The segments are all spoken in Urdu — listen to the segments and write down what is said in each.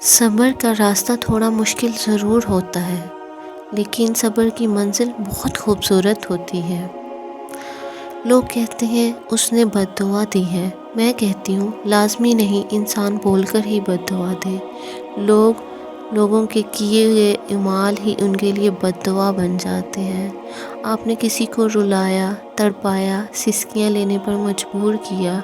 صبر کا راستہ تھوڑا مشکل ضرور ہوتا ہے، لیکن صبر کی منزل بہت خوبصورت ہوتی ہے۔ لوگ کہتے ہیں اس نے بد دعا دی ہے، میں کہتی ہوں لازمی نہیں انسان بول کر ہی بد دعا دے۔ لوگوں کے کیے ہوئے اعمال ہی ان کے لیے بد دعا بن جاتے ہیں۔ آپ نے کسی کو رلایا، تڑپایا، سسکیاں لینے پر مجبور کیا،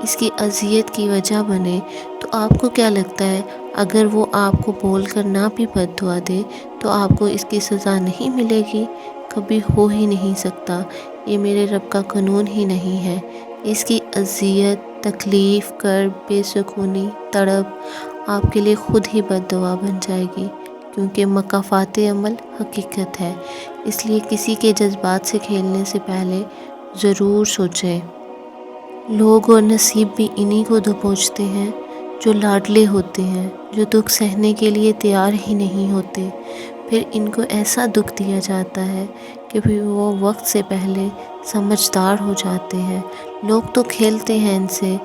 اس کی اذیت کی وجہ بنے، تو آپ کو کیا لگتا ہے اگر وہ آپ کو بول کر نہ بھی بد دعا دے تو آپ کو اس کی سزا نہیں ملے گی؟ کبھی ہو ہی نہیں سکتا، یہ میرے رب کا قانون ہی نہیں ہے۔ اس کی اذیت، تکلیف، کرب، بے سکونی، تڑپ آپ کے لیے خود ہی بد دعا بن جائے گی، کیونکہ مکافات عمل حقیقت ہے۔ اس لیے کسی کے جذبات سے کھیلنے سے پہلے ضرور سوچیں۔ لوگ اور نصیب بھی انہی کو دبوچتے ہیں جو لاڈلے ہوتے ہیں، جو دکھ سہنے کے لیے تیار ہی نہیں ہوتے۔ پھر ان کو ایسا دکھ دیا جاتا ہے کہ پھر وہ وقت سے پہلے سمجھدار ہو جاتے ہیں۔ لوگ تو کھیلتے ہیں ان سے،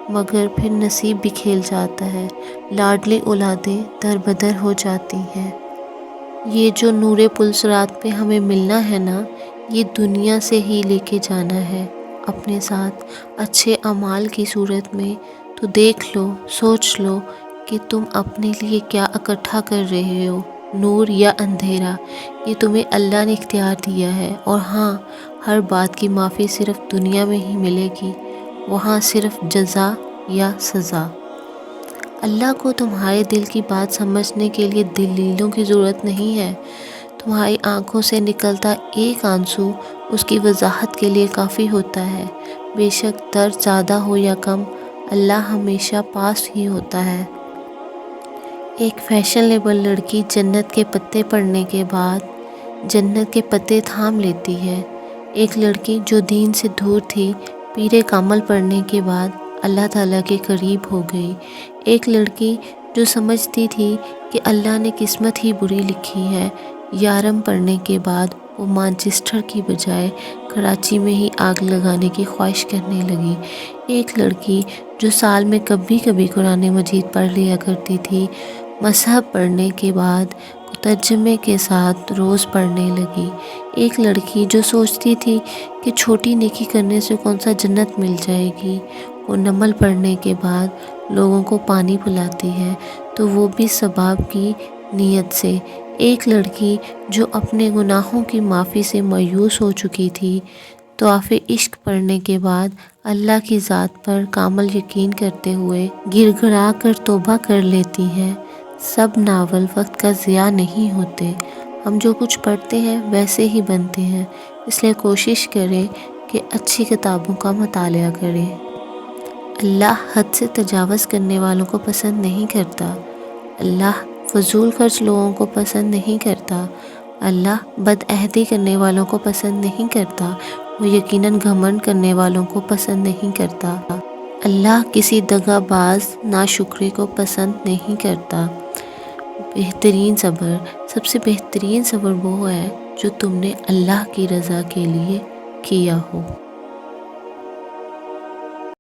مگر پھر نصیب بھی کھیل جاتا ہے، لاڈلی اولادیں در بدر ہو جاتی ہیں۔ یہ جو نور پل صراط پہ ہمیں ملنا ہے نا، یہ دنیا سے ہی لے کے جانا ہے اپنے ساتھ اچھے اعمال کی صورت میں۔ تو دیکھ لو، سوچ لو کہ تم اپنے لیے کیا اکٹھا کر رہے ہو، نور یا اندھیرا۔ یہ تمہیں اللہ نے اختیار دیا ہے، اور ہاں، ہر بات کی معافی صرف دنیا میں ہی ملے گی، وہاں صرف جزا یا سزا۔ اللہ کو تمہارے دل کی بات سمجھنے کے لیے دلیلوں کی ضرورت نہیں ہے۔ تمہاری آنکھوں سے نکلتا ایک آنسو اس کی وضاحت کے لیے کافی ہوتا ہے۔ بے شک درد زیادہ ہو یا کم، اللہ ہمیشہ پاس ہی ہوتا ہے۔ ایک فیشنیبل لڑکی جنت کے پتے پڑھنے کے بعد جنت کے پتے تھام لیتی ہے۔ ایک لڑکی جو دین سے دور تھی، پیر کامل پڑھنے کے بعد اللہ تعالیٰ کے قریب ہو گئی۔ ایک لڑکی جو سمجھتی تھی کہ اللہ نے قسمت ہی بری لکھی ہے، یارم پڑھنے کے بعد وہ مانچسٹر کی بجائے کراچی میں ہی آگ لگانے کی خواہش کرنے لگی۔ ایک لڑکی جو سال میں کبھی کبھی قرآن مجید پڑھ لیا کرتی تھی، مصحف پڑھنے کے بعد ترجمے کے ساتھ روز پڑھنے لگی۔ ایک لڑکی جو سوچتی تھی کہ چھوٹی نیکی کرنے سے کون سا جنت مل جائے گی، وہ نمل پڑھنے کے بعد لوگوں کو پانی پلاتی ہے، تو وہ بھی ثواب کی نیت سے۔ ایک لڑکی جو اپنے گناہوں کی معافی سے مایوس ہو چکی تھی، طواف عشق پڑھنے کے بعد اللہ کی ذات پر کامل یقین کرتے ہوئے گر گڑا کر توبہ کر لیتی ہے۔ سب ناول وقت کا ضیاع نہیں ہوتے، ہم جو کچھ پڑھتے ہیں ویسے ہی بنتے ہیں، اس لیے کوشش کریں کہ اچھی کتابوں کا مطالعہ کریں۔ اللہ حد سے تجاوز کرنے والوں کو پسند نہیں کرتا۔ اللہ فضول خرچ لوگوں کو پسند نہیں کرتا۔ اللہ بدعہدی کرنے والوں کو پسند نہیں کرتا، وہ یقیناً گھمنڈ کرنے والوں کو پسند نہیں کرتا۔ اللہ کسی دغا باز ناشکرے کو پسند نہیں کرتا۔ بہترین صبر، سب سے بہترین صبر وہ ہے جو تم نے اللہ کی رضا کے لیے کیا ہو۔